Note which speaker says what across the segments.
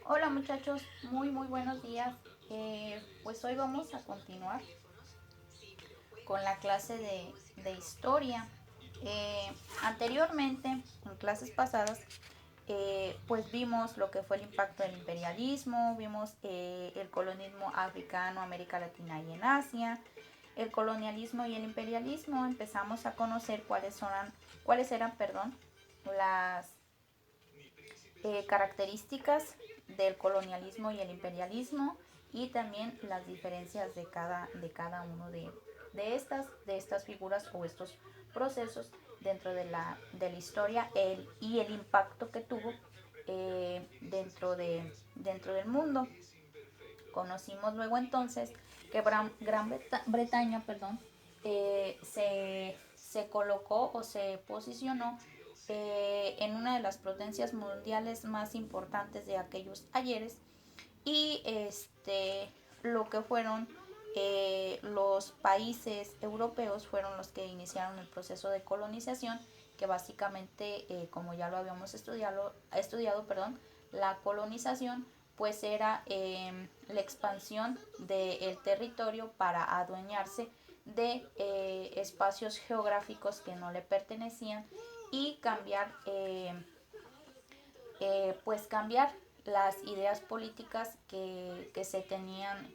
Speaker 1: Hola muchachos, muy buenos días. Pues hoy vamos a continuar con la clase de historia. Anteriormente, en clases pasadas, pues vimos lo que fue el impacto del imperialismo, vimos el colonialismo africano, América Latina y en Asia, el colonialismo y el imperialismo. Empezamos a conocer cuáles eran, perdón, las características del colonialismo y el imperialismo y también las diferencias de cada uno de estas figuras o estos procesos dentro de la historia y el impacto que tuvo dentro del mundo. Conocimos luego entonces que Gran Bretaña, perdón, se colocó o se posicionó en una de las potencias mundiales más importantes de aquellos ayeres y lo que fueron los países europeos fueron los que iniciaron el proceso de colonización, que básicamente, como ya lo habíamos estudiado, perdón, la colonización pues era la expansión del territorio para adueñarse de espacios geográficos que no le pertenecían y cambiar las ideas políticas que se tenían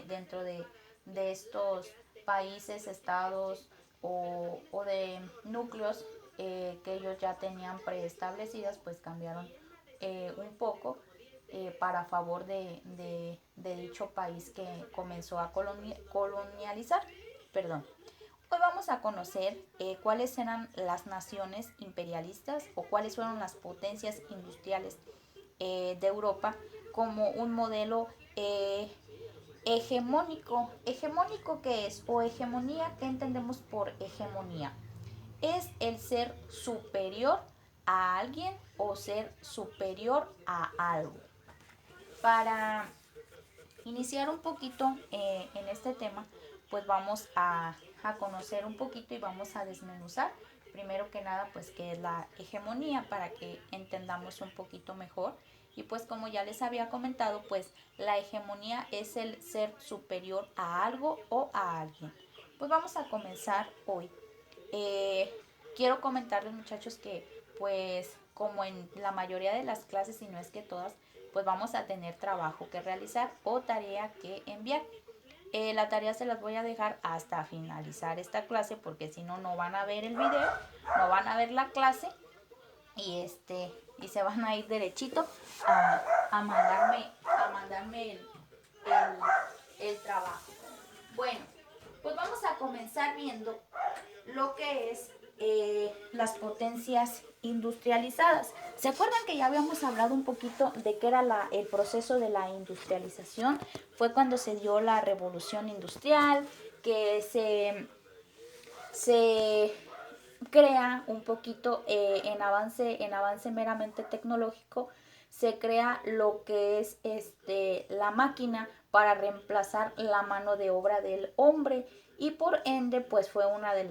Speaker 1: dentro de estos países, estados o de núcleos que ellos ya tenían preestablecidas, pues cambiaron un poco para favor de dicho país que comenzó a colonializar. Perdón. Hoy vamos a conocer cuáles eran las naciones imperialistas o cuáles fueron las potencias industriales de Europa como un modelo hegemónico. ¿Hegemónico qué es? O hegemonía, ¿qué entendemos por hegemonía? Es el ser superior a alguien o ser superior a algo. Para iniciar un poquito en este tema, pues vamos a conocer un poquito y vamos a desmenuzar primero que nada pues qué es la hegemonía para que entendamos un poquito mejor. Y pues como ya les había comentado, pues la hegemonía es el ser superior a algo o a alguien. Pues vamos a comenzar hoy. eh, Quiero comentarles muchachos que pues como en la mayoría de las clases, si no es que todas, pues vamos a tener trabajo que realizar o tarea que enviar. La tarea se las voy a dejar hasta finalizar esta clase porque si no, no van a ver el video, no van a ver la clase y se van a ir derechito a, a mandarme el trabajo. Bueno, pues vamos a comenzar viendo lo que es las potencias industrializadas. ¿Se acuerdan que ya habíamos hablado un poquito de qué era el proceso de la industrialización? Fue cuando se dio la revolución industrial, que se crea un poquito en avance meramente tecnológico, se crea lo que es la máquina para reemplazar la mano de obra del hombre y por ende pues fue una de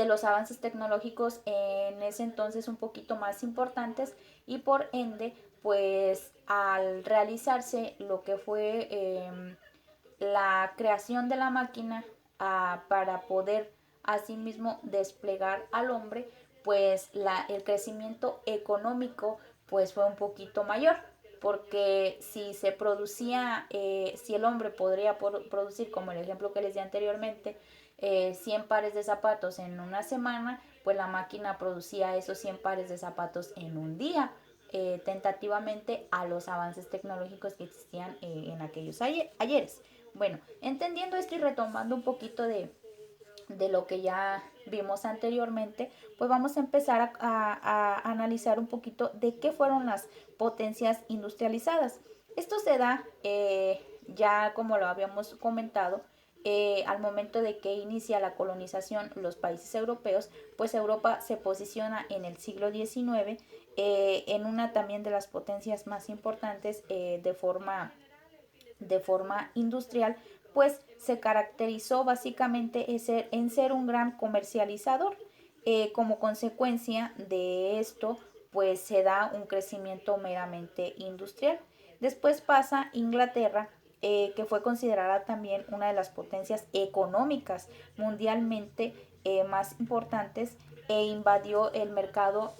Speaker 1: los avances tecnológicos en ese entonces un poquito más importantes y por ende pues al realizarse lo que fue la creación de la máquina para poder asimismo desplegar al hombre, pues el crecimiento económico pues fue un poquito mayor, porque si se producía, si el hombre podría producir, como el ejemplo que les di anteriormente, 100 pares de zapatos en una semana, pues la máquina producía esos 100 pares de zapatos en un día, tentativamente a los avances tecnológicos que existían en aquellos ayeres. Bueno, entendiendo esto y retomando un poquito de lo que ya vimos anteriormente, pues vamos a empezar a analizar un poquito de qué fueron las potencias industrializadas. Esto se da, ya como lo habíamos comentado, al momento de que inicia la colonización los países europeos, pues Europa se posiciona en el siglo XIX en una también de las potencias más importantes de forma industrial, pues se caracterizó básicamente en ser un gran comercializador. Como consecuencia de esto, pues se da un crecimiento meramente industrial. Después pasa Inglaterra, que fue considerada también una de las potencias económicas mundialmente más importantes, e invadió el mercado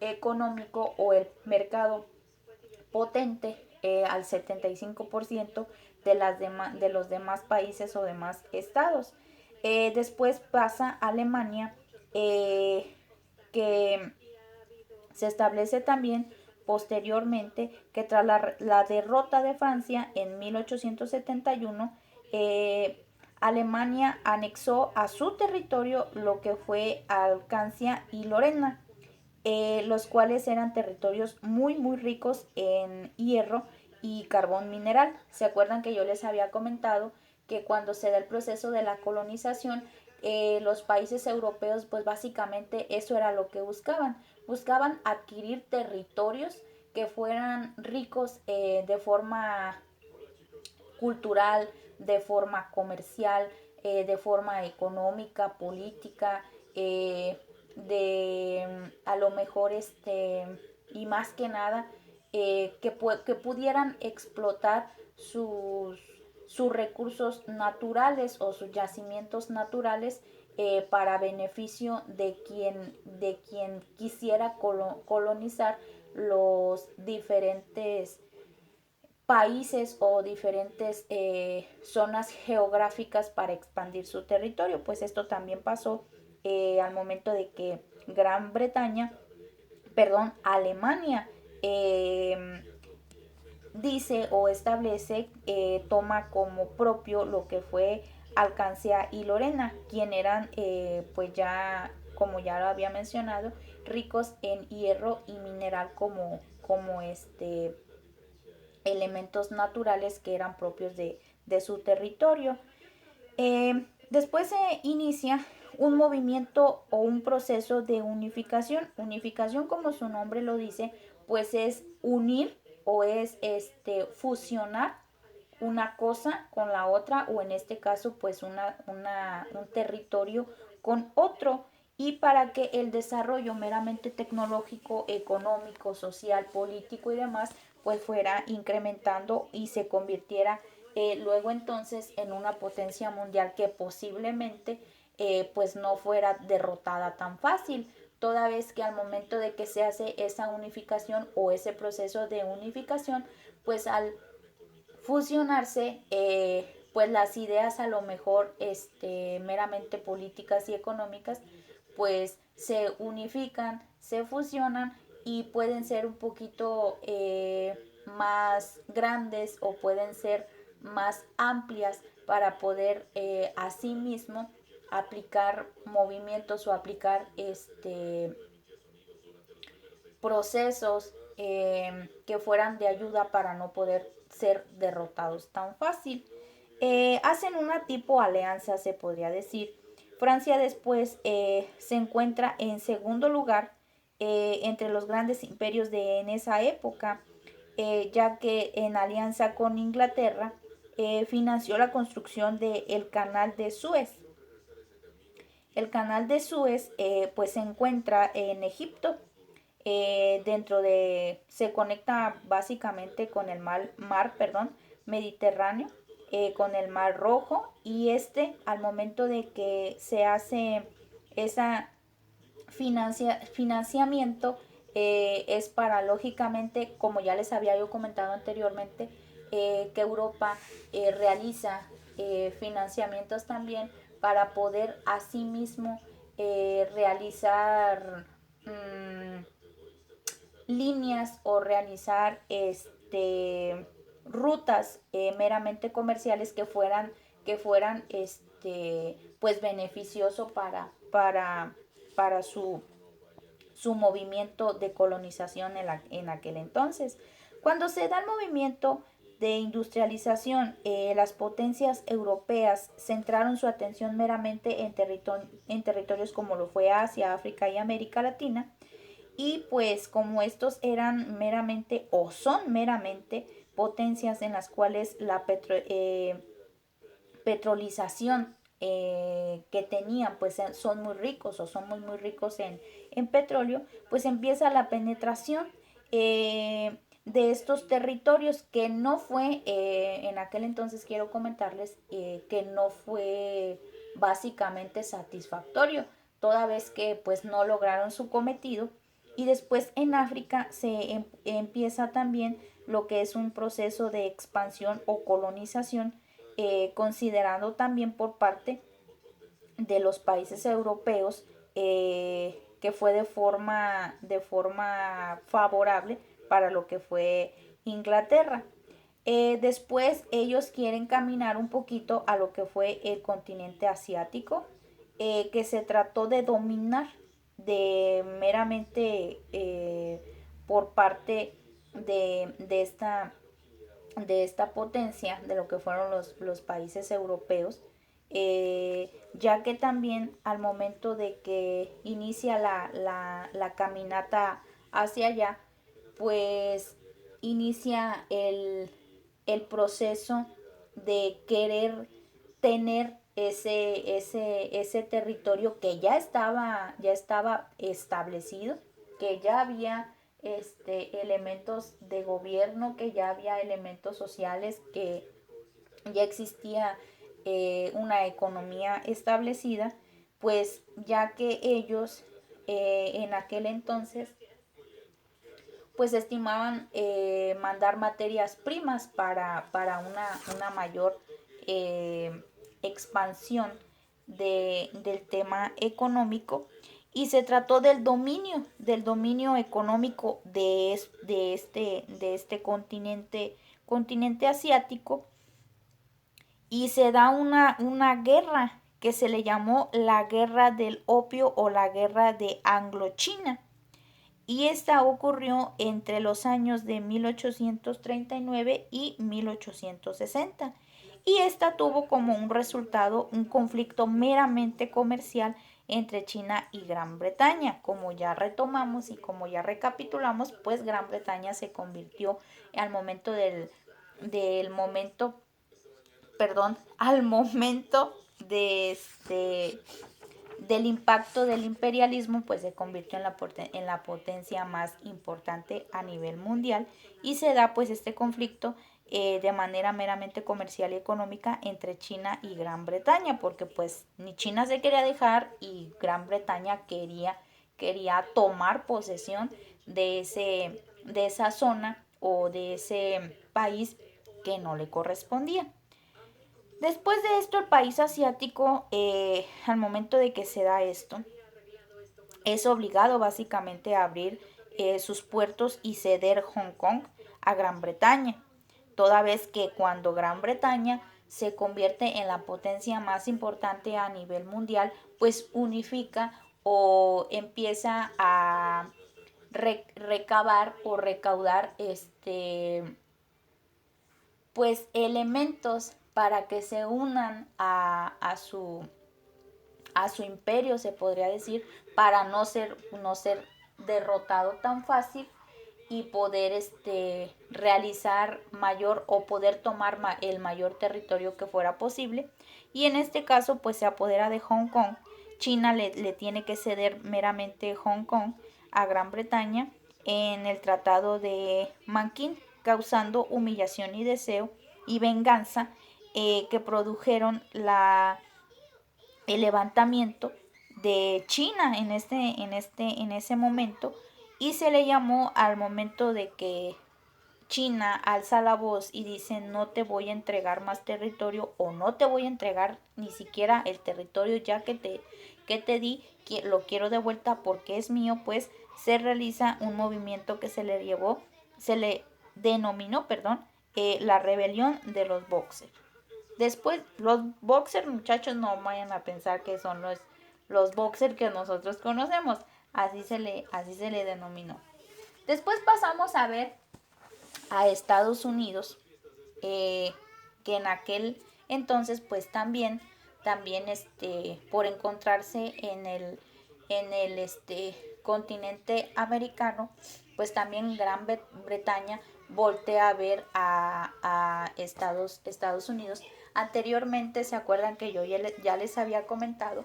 Speaker 1: económico o el mercado potente al 75% de los demás países o demás estados. Después pasa Alemania, que se establece también posteriormente que tras la derrota de Francia en 1871, Alemania anexó a su territorio lo que fue Alsacia y Lorena, los cuales eran territorios muy ricos en hierro y carbón mineral. ¿Se acuerdan que yo les había comentado que cuando se da el proceso de la colonización, los países europeos pues básicamente eso era lo que buscaban adquirir territorios que fueran ricos de forma cultural, de forma comercial, de forma económica, política, de a lo mejor y más que nada que pudieran explotar sus recursos naturales o sus yacimientos naturales para beneficio de quien quisiera colonizar los diferentes países o diferentes zonas geográficas para expandir su territorio. Pues esto también pasó al momento de que Alemania dice o establece, toma como propio lo que fue Alcancia y Lorena, quien eran pues ya, como ya lo había mencionado, ricos en hierro y mineral como elementos naturales que eran propios de su territorio. Después se inicia un movimiento o un proceso de unificación. Unificación, como su nombre lo dice, pues es unir o es fusionar una cosa con la otra, o en este caso pues un territorio con otro, y para que el desarrollo meramente tecnológico, económico, social, político y demás pues fuera incrementando y se convirtiera luego entonces en una potencia mundial que posiblemente pues no fuera derrotada tan fácil, toda vez que al momento de que se hace esa unificación o ese proceso de unificación, pues al fusionarse, pues las ideas a lo mejor meramente políticas y económicas, pues se unifican, se fusionan y pueden ser un poquito más grandes o pueden ser más amplias para poder asimismo aplicar movimientos o aplicar procesos que fueran de ayuda para no poder ser derrotados tan fácil. Hacen una tipo alianza, se podría decir. Francia después se encuentra en segundo lugar entre los grandes imperios en esa época, ya que en alianza con Inglaterra financió la construcción del canal de Suez. El canal de Suez pues se encuentra en Egipto, se conecta básicamente con el mar Mediterráneo, con el Mar Rojo, y al momento de que se hace esa financiamiento, es para, lógicamente, como ya les había yo comentado anteriormente, que Europa realiza financiamientos también para poder asimismo realizar líneas o realizar rutas meramente comerciales que fueran pues beneficioso para su movimiento de colonización en aquel entonces. Cuando se da el movimiento de industrialización, las potencias europeas centraron su atención meramente en territorios como lo fue Asia, África y América Latina, y pues como estos eran meramente o son meramente potencias en las cuales la petrolización que tenían, pues son muy ricos o somos muy ricos en petróleo, pues empieza la penetración de estos territorios que no fue, en aquel entonces quiero comentarles que no fue básicamente satisfactorio, toda vez que pues no lograron su cometido. Y después en África se empieza también lo que es un proceso de expansión o colonización, considerando también por parte de los países europeos, que fue de forma favorable para lo que fue Inglaterra. Después ellos quieren caminar un poquito a lo que fue el continente asiático, que se trató de dominar de meramente por parte de esta potencia, de lo que fueron los países europeos, ya que también al momento de que inicia la caminata hacia allá, pues inicia el proceso de querer tener ese territorio que ya estaba establecido, que ya había elementos de gobierno, que ya había elementos sociales, que ya existía una economía establecida, pues ya que ellos en aquel entonces pues estimaban mandar materias primas para una mayor expansión del tema económico, y se trató del dominio económico de este continente asiático, y se da una guerra que se le llamó la guerra del opio o la guerra de Anglo-China, y esta ocurrió entre los años de 1839 y 1860. Y esta tuvo como un resultado un conflicto meramente comercial entre China y Gran Bretaña. Como ya retomamos y como ya recapitulamos, pues Gran Bretaña se convirtió al momento del momento, perdón, al momento del impacto del imperialismo, pues se convirtió en la potencia más importante a nivel mundial, y se da pues este conflicto de manera meramente comercial y económica entre China y Gran Bretaña, porque pues ni China se quería dejar y Gran Bretaña quería tomar posesión de esa zona o de ese país que no le correspondía. Después de esto, el país asiático, al momento de que se da esto, es obligado básicamente a abrir sus puertos y ceder Hong Kong a Gran Bretaña, toda vez que cuando Gran Bretaña se convierte en la potencia más importante a nivel mundial, pues unifica o empieza a recabar o recaudar pues elementos para que se unan a su imperio, se podría decir, para no ser derrotado tan fácil, y poder realizar mayor o poder tomar el mayor territorio que fuera posible. Y en este caso pues se apodera de Hong Kong. China le tiene que ceder meramente Hong Kong a Gran Bretaña en el Tratado de Nanking, causando humillación y deseo y venganza, que produjeron el levantamiento de China en ese momento, y se le llamó al momento de que China alza la voz y dice: no te voy a entregar más territorio, o no te voy a entregar ni siquiera el territorio ya que te di, lo quiero de vuelta porque es mío. Pues se realiza un movimiento que se le denominó, perdón, la rebelión de los Boxers. Después, los Boxers, muchachos, no vayan a pensar que son los Boxers que nosotros conocemos, así se le denominó. Después pasamos a ver a Estados Unidos, que en aquel entonces pues también por encontrarse en el continente americano, pues también Gran Bretaña voltea a ver a Estados Unidos, Anteriormente, ¿se acuerdan que yo ya les había comentado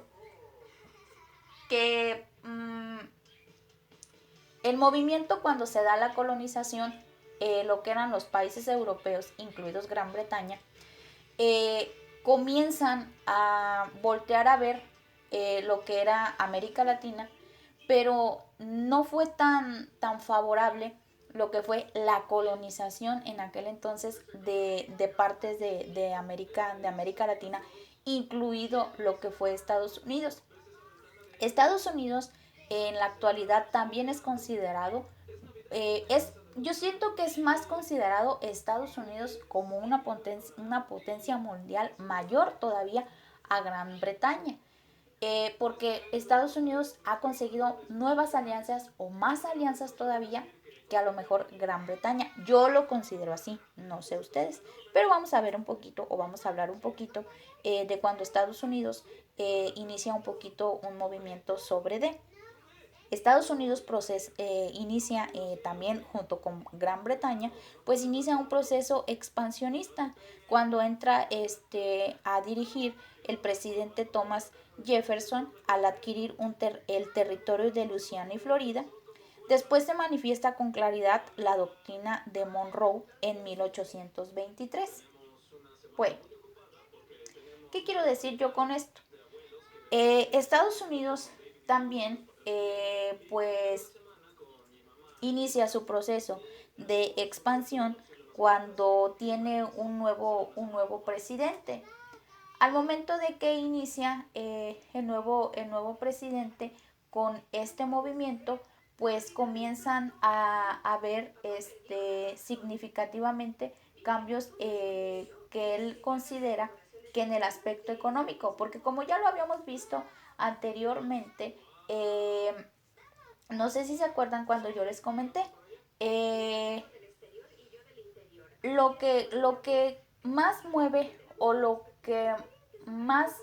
Speaker 1: que el movimiento cuando se da la colonización, lo que eran los países europeos, incluidos Gran Bretaña, comienzan a voltear a ver lo que era América Latina, pero no fue tan favorable lo que fue la colonización en aquel entonces de partes de América Latina, incluido lo que fue Estados Unidos. Estados Unidos en la actualidad también es considerado, yo siento que es más considerado Estados Unidos como una potencia mundial mayor todavía a Gran Bretaña. Porque Estados Unidos ha conseguido nuevas alianzas o más alianzas todavía que a lo mejor Gran Bretaña. Yo lo considero así, no sé ustedes, pero vamos a ver un poquito o vamos a hablar un poquito de cuando Estados Unidos inicia un poquito un movimiento sobre D. Estados Unidos inicia también junto con Gran Bretaña, pues inicia un proceso expansionista cuando entra a dirigir el presidente Thomas Jefferson al adquirir el territorio de Luisiana y Florida. Después se manifiesta con claridad la doctrina de Monroe en 1823. Bueno, ¿qué quiero decir yo con esto? Estados Unidos también pues inicia su proceso de expansión cuando tiene un nuevo presidente. Al momento de que inicia el nuevo presidente con este movimiento, pues comienzan a ver significativamente cambios que él considera que en el aspecto económico, porque como ya lo habíamos visto anteriormente, no sé si se acuerdan cuando yo les comenté, eh, lo que más mueve o lo que más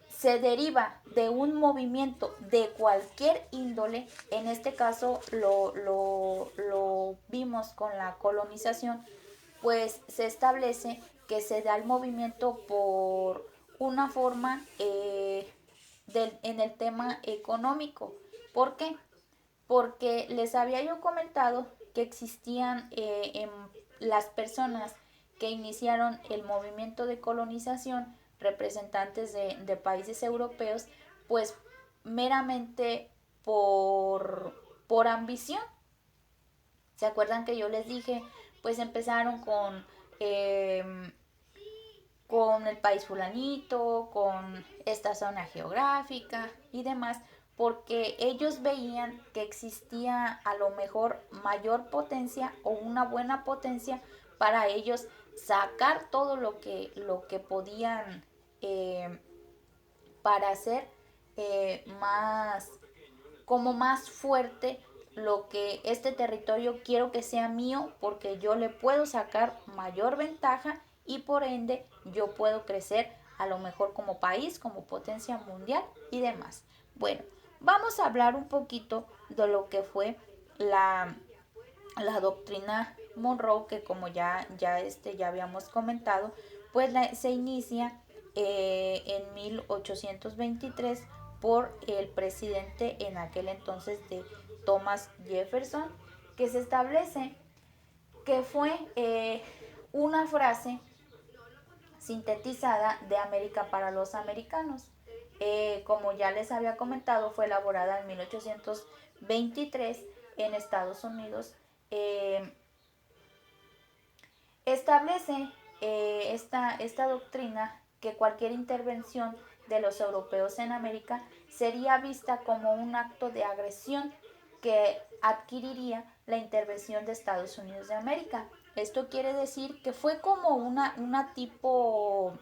Speaker 1: se deriva de un movimiento de cualquier índole, en este caso lo vimos con la colonización, pues se establece que se da el movimiento por una forma en el tema económico. ¿Por qué? Porque les había yo comentado que existían las personas que iniciaron el movimiento de colonización, representantes de países europeos, pues meramente por ambición. ¿Se acuerdan que yo les dije? Pues empezaron con el país fulanito, con esta zona geográfica y demás, porque ellos veían que existía a lo mejor mayor potencia o una buena potencia para ellos sacar todo lo que podían para hacer más, como más fuerte lo que este territorio quiero que sea mío porque yo le puedo sacar mayor ventaja y por ende yo puedo crecer a lo mejor como país, como potencia mundial y demás. Bueno, vamos a hablar un poquito de lo que fue la doctrina Monroe, que como ya habíamos comentado, pues se inicia en 1823 por el presidente en aquel entonces de Thomas Jefferson, que se establece que fue una frase sintetizada de América para los americanos. Como ya les había comentado, fue elaborada en 1823 en Estados Unidos. Establece esta doctrina que cualquier intervención de los europeos en América sería vista como un acto de agresión que adquiriría la intervención de Estados Unidos de América. Esto quiere decir que fue como una tipo,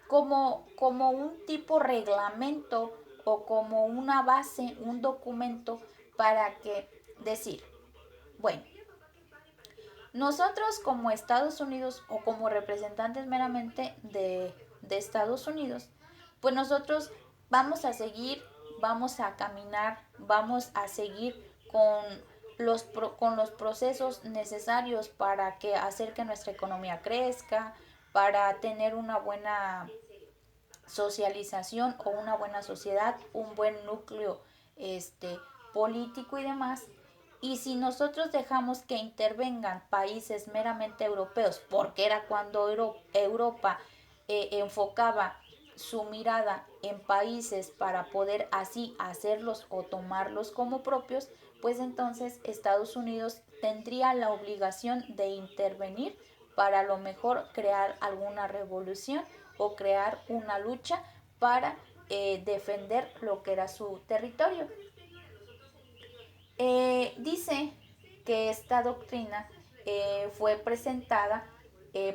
Speaker 1: como un tipo reglamento o como una base, un documento para que decir, bueno, nosotros como Estados Unidos o como representantes meramente de Estados Unidos, pues nosotros vamos a seguir, vamos a caminar, vamos a seguir con los procesos necesarios para hacer que nuestra economía crezca, para tener una buena socialización o una buena sociedad, un buen núcleo político y demás. Y si nosotros dejamos que intervengan países meramente europeos, porque era cuando Europa enfocaba su mirada en países para poder así hacerlos o tomarlos como propios, pues entonces Estados Unidos tendría la obligación de intervenir para a lo mejor crear alguna revolución o crear una lucha para defender lo que era su territorio. Dice que esta doctrina fue presentada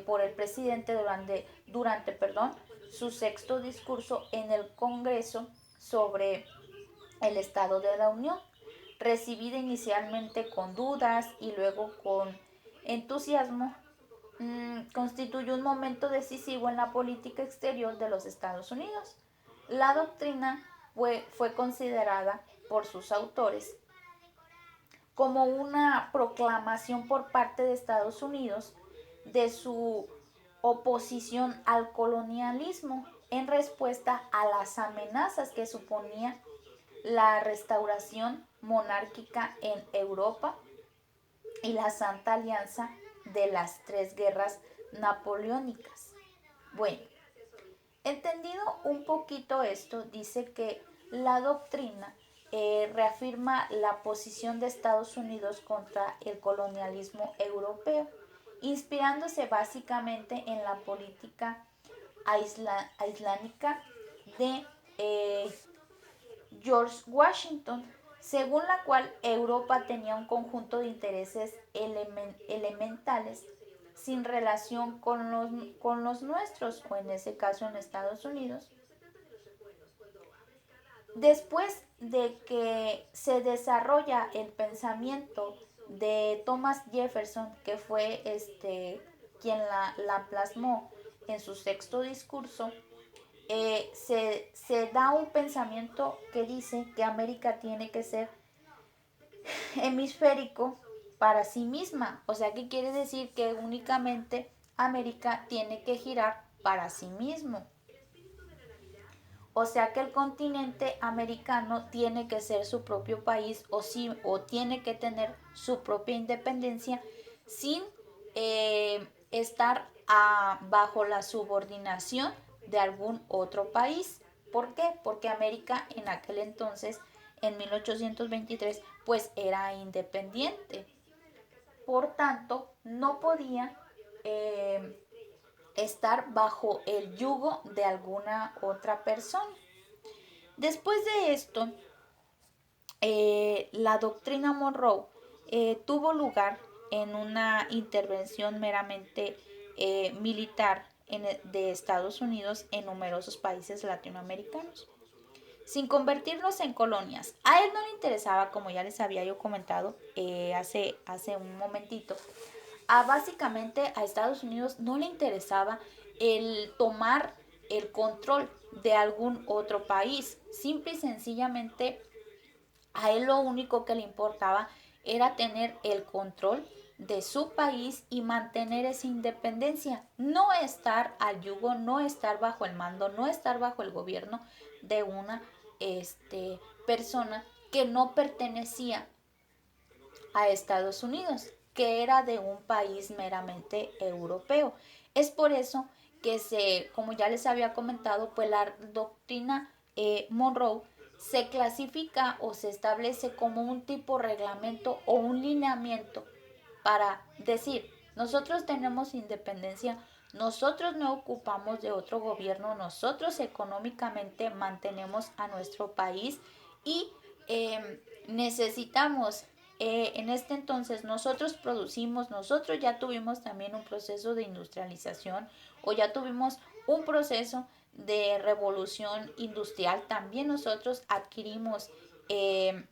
Speaker 1: por el presidente durante su sexto discurso en el Congreso sobre el Estado de la Unión, recibida inicialmente con dudas y luego con entusiasmo. Constituyó un momento decisivo en la política exterior de los Estados Unidos. La doctrina fue considerada por sus autores como una proclamación por parte de Estados Unidos de su oposición al colonialismo en respuesta a las amenazas que suponía la restauración monárquica en Europa y la Santa Alianza de las tres guerras napoleónicas. Bueno, entendido un poquito esto, dice que la doctrina reafirma la posición de Estados Unidos contra el colonialismo europeo, inspirándose básicamente en la política islámica de George Washington, según la cual Europa tenía un conjunto de intereses elementales sin relación con los nuestros, o en ese caso en Estados Unidos. Después de que se desarrolla el pensamiento de Thomas Jefferson, que fue quien la plasmó en su sexto discurso, se da un pensamiento que dice que América tiene que ser hemisférico para sí misma. O sea, ¿qué quiere decir? Que únicamente América tiene que girar para sí mismo. O sea que el continente americano tiene que ser su propio país o tiene que tener su propia independencia sin estar bajo la subordinación de algún otro país. ¿Por qué? Porque América en aquel entonces, en 1823, pues era independiente. Por tanto, no podía estar bajo el yugo de alguna otra persona. Después de esto, la doctrina Monroe tuvo lugar en una intervención meramente militar de Estados Unidos en numerosos países latinoamericanos, sin convertirlos en colonias. A él no le interesaba, como ya les había yo comentado hace un momentito, básicamente a Estados Unidos no le interesaba el tomar el control de algún otro país. Simple y sencillamente a él lo único que le importaba era tener el control de su país y mantener esa independencia, no estar al yugo, no estar bajo el mando, no estar bajo el gobierno de una persona que no pertenecía a Estados Unidos, que era de un país meramente europeo. Es por eso que como ya les había comentado, pues la doctrina Monroe se clasifica o se establece como un tipo reglamento o un lineamiento para decir, nosotros tenemos independencia, nosotros no ocupamos de otro gobierno, nosotros económicamente mantenemos a nuestro país y necesitamos en este entonces nosotros producimos, nosotros ya tuvimos también un proceso de industrialización o ya tuvimos un proceso de revolución industrial, también nosotros adquirimos de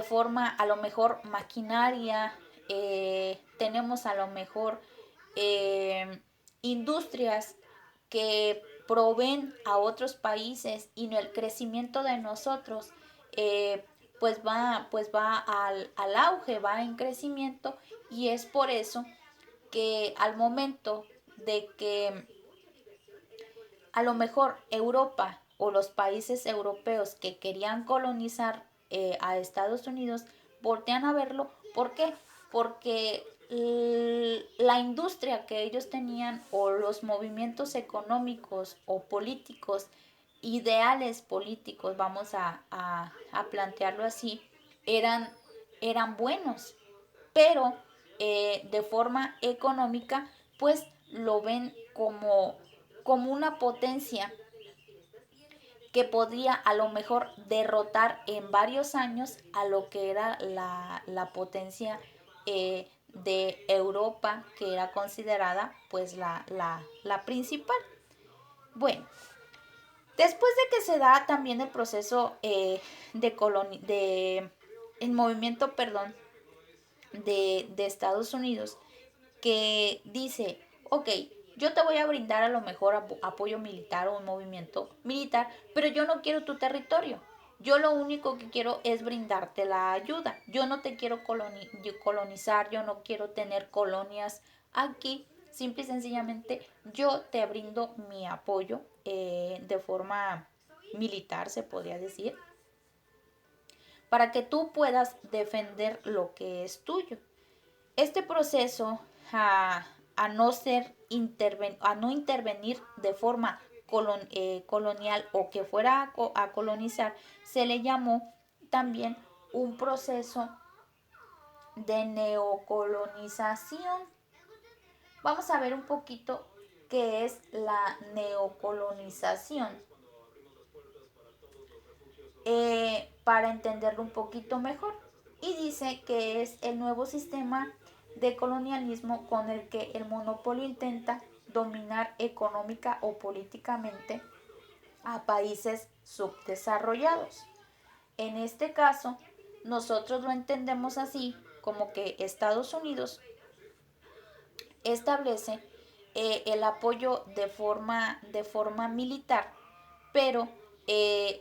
Speaker 1: forma a lo mejor maquinaria, tenemos a lo mejor industrias que proveen a otros países y el crecimiento de nosotros pues va al auge, va en crecimiento, y es por eso que al momento de que a lo mejor Europa o los países europeos que querían colonizar a Estados Unidos voltean a verlo. ¿Por qué? Porque la industria que ellos tenían, o los movimientos económicos o políticos, ideales políticos, vamos a plantearlo así, eran, eran buenos, pero de forma económica pues lo ven como una potencia que podía a lo mejor derrotar en varios años a lo que era la potencia de Europa, que era considerada pues la principal. Bueno, después de que se da también el proceso de el movimiento, perdón, de Estados Unidos, que dice, ok, yo te voy a brindar a lo mejor apoyo militar o un movimiento militar, pero yo no quiero tu territorio. Yo lo único que quiero es brindarte la ayuda. Yo no te quiero colonizar, yo no quiero tener colonias aquí. Simple y sencillamente yo te brindo mi apoyo de forma militar, se podría decir, para que tú puedas defender lo que es tuyo. Este proceso a no a no intervenir de forma colonial, o que fuera a colonizar, se le llamó también un proceso de neocolonización. Vamos a ver un poquito qué es la neocolonización, para entenderlo un poquito mejor. Y dice que es el nuevo sistema de colonialismo con el que el monopolio intenta dominar económica o políticamente a países subdesarrollados. En este caso, nosotros lo entendemos así, como que Estados Unidos establece el apoyo de forma militar, pero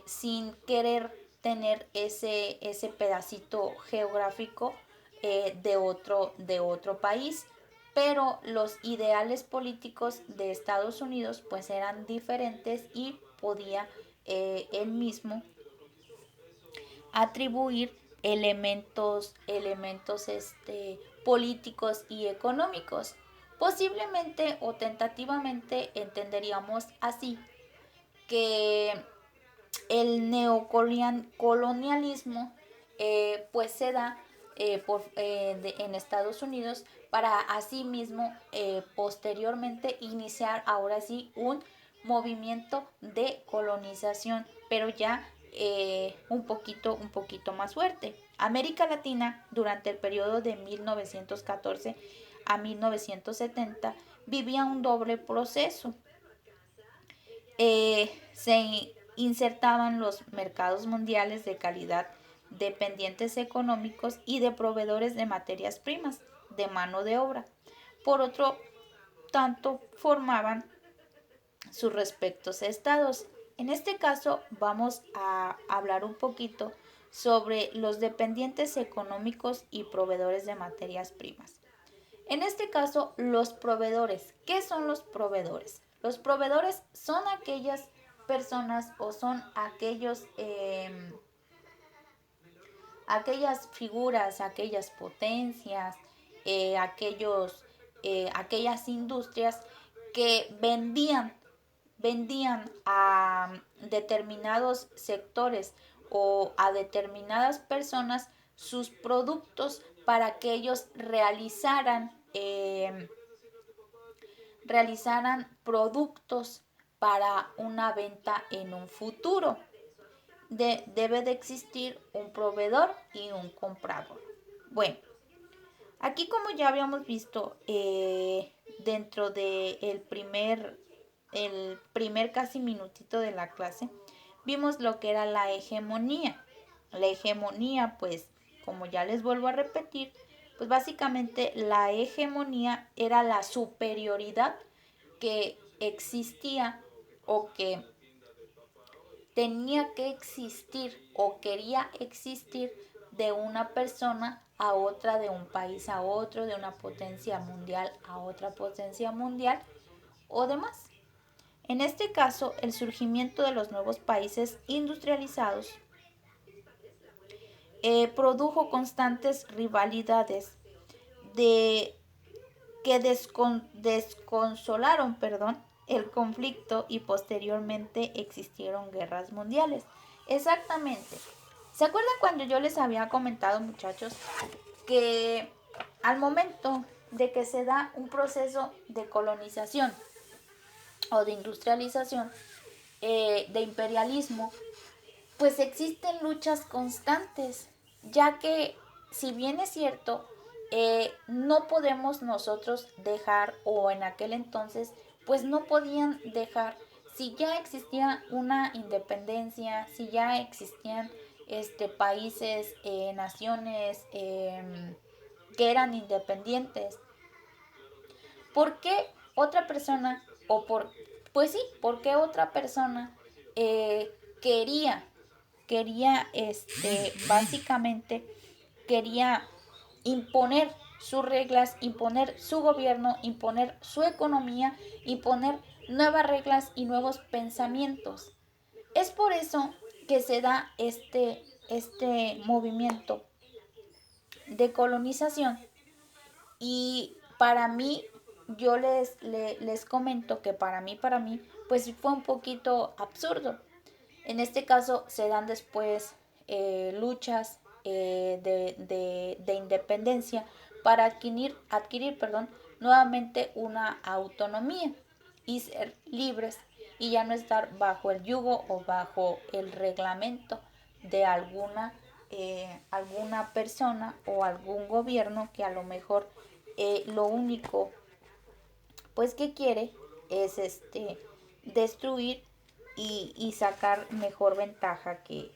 Speaker 1: sin querer tener ese pedacito geográfico de otro país. Pero los ideales políticos de Estados Unidos pues eran diferentes, y podía él mismo atribuir elementos políticos y económicos. Posiblemente o tentativamente entenderíamos así que el neocolonialismo pues se da en Estados Unidos, para asimismo posteriormente iniciar ahora sí un movimiento de colonización, pero ya un poquito más fuerte. América Latina durante el periodo de 1914 a 1970 vivía un doble proceso. Se insertaban los mercados mundiales de calidad, dependientes económicos y de proveedores de materias primas, de mano de obra. Por otro tanto, formaban sus respectivos estados. En este caso vamos a hablar un poquito sobre los dependientes económicos y proveedores de materias primas. En este caso, los proveedores. ¿Qué son los proveedores? Los proveedores son aquellas personas, o son aquellas figuras, aquellas potencias, aquellas industrias que vendían a determinados sectores o a determinadas personas sus productos, para que ellos realizaran productos para una venta en un futuro. Debe de existir un proveedor y un comprador. Bueno, aquí, como ya habíamos visto dentro de el primer casi minutito de la clase, vimos lo que era la hegemonía. La hegemonía, pues, como ya les vuelvo a repetir, pues básicamente la hegemonía era la superioridad que existía, o que tenía que existir o quería existir de una persona a otra, de un país a otro, de una potencia mundial a otra potencia mundial o demás. En este caso, el surgimiento de los nuevos países industrializados produjo constantes rivalidades de que desconsolaron, el conflicto y posteriormente existieron guerras mundiales. Exactamente. ¿Se acuerdan cuando yo les había comentado, muchachos, que al momento de que se da un proceso de colonización o de industrialización, de imperialismo, pues existen luchas constantes, ya que si bien es cierto, no podemos nosotros dejar, o en aquel entonces, pues no podían dejar, si ya existía una independencia, si ya existían países, naciones que eran independientes, ¿por qué otra persona, pues sí, por qué otra persona quería básicamente quería imponer sus reglas, imponer su gobierno, imponer su economía, imponer nuevas reglas y nuevos pensamientos? Es por eso que se da este movimiento de colonización. Y para mí, yo les comento que para mí, pues fue un poquito absurdo. En este caso se dan después luchas de independencia para adquirir nuevamente una autonomía y ser libres y ya no estar bajo el yugo o bajo el reglamento de alguna persona o algún gobierno que a lo mejor lo único pues que quiere es destruir y sacar mejor ventaja que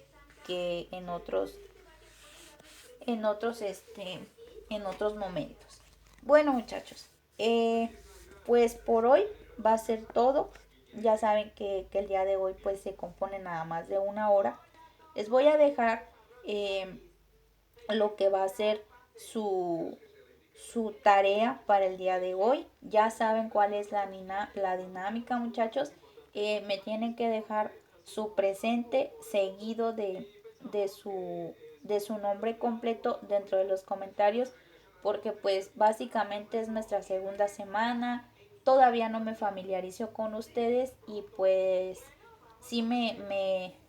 Speaker 1: en otros momentos. Bueno, muchachos, pues por hoy va a ser todo. Ya saben que el día de hoy pues se compone nada más de una hora. Les voy a dejar lo que va a ser su tarea para el día de hoy. Ya saben cuál es la dinámica, muchachos. Me tienen que dejar su presente seguido de su nombre completo dentro de los comentarios, porque pues básicamente es nuestra segunda semana. Todavía no me familiarizo con ustedes y pues sí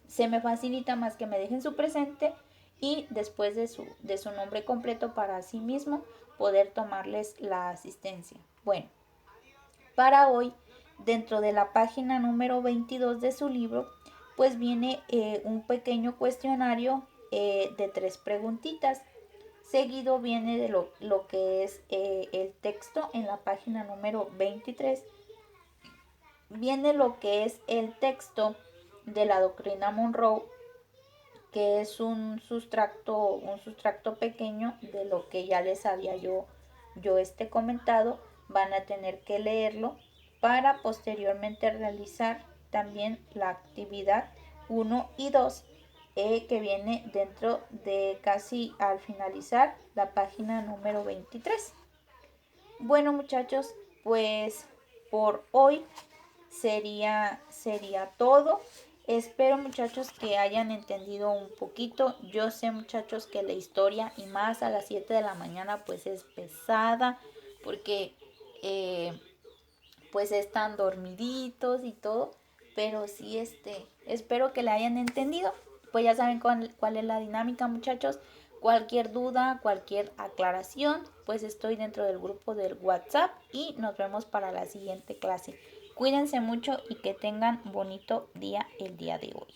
Speaker 1: se me facilita más que me dejen su presente y después de su nombre completo para así mismo poder tomarles la asistencia. Bueno, para hoy, dentro de la página número 22 de su libro, pues viene un pequeño cuestionario de 3 preguntitas. Seguido viene de lo que es el texto en la página número 23. Viene lo que es el texto de la doctrina Monroe, que es un sustracto pequeño de lo que ya les había yo comentado. Van a tener que leerlo para posteriormente realizar también la actividad 1 y 2 que viene dentro de casi al finalizar la página número 23. Bueno, muchachos, pues por hoy sería todo. Espero, muchachos, que hayan entendido un poquito. Yo sé, muchachos, que la historia y más a las 7 de la mañana pues es pesada porque pues están dormiditos y todo, pero sí espero que la hayan entendido. Pues ya saben cuál es la dinámica, muchachos. Cualquier duda, cualquier aclaración, pues estoy dentro del grupo del WhatsApp y nos vemos para la siguiente clase. Cuídense mucho y que tengan bonito día el día de hoy.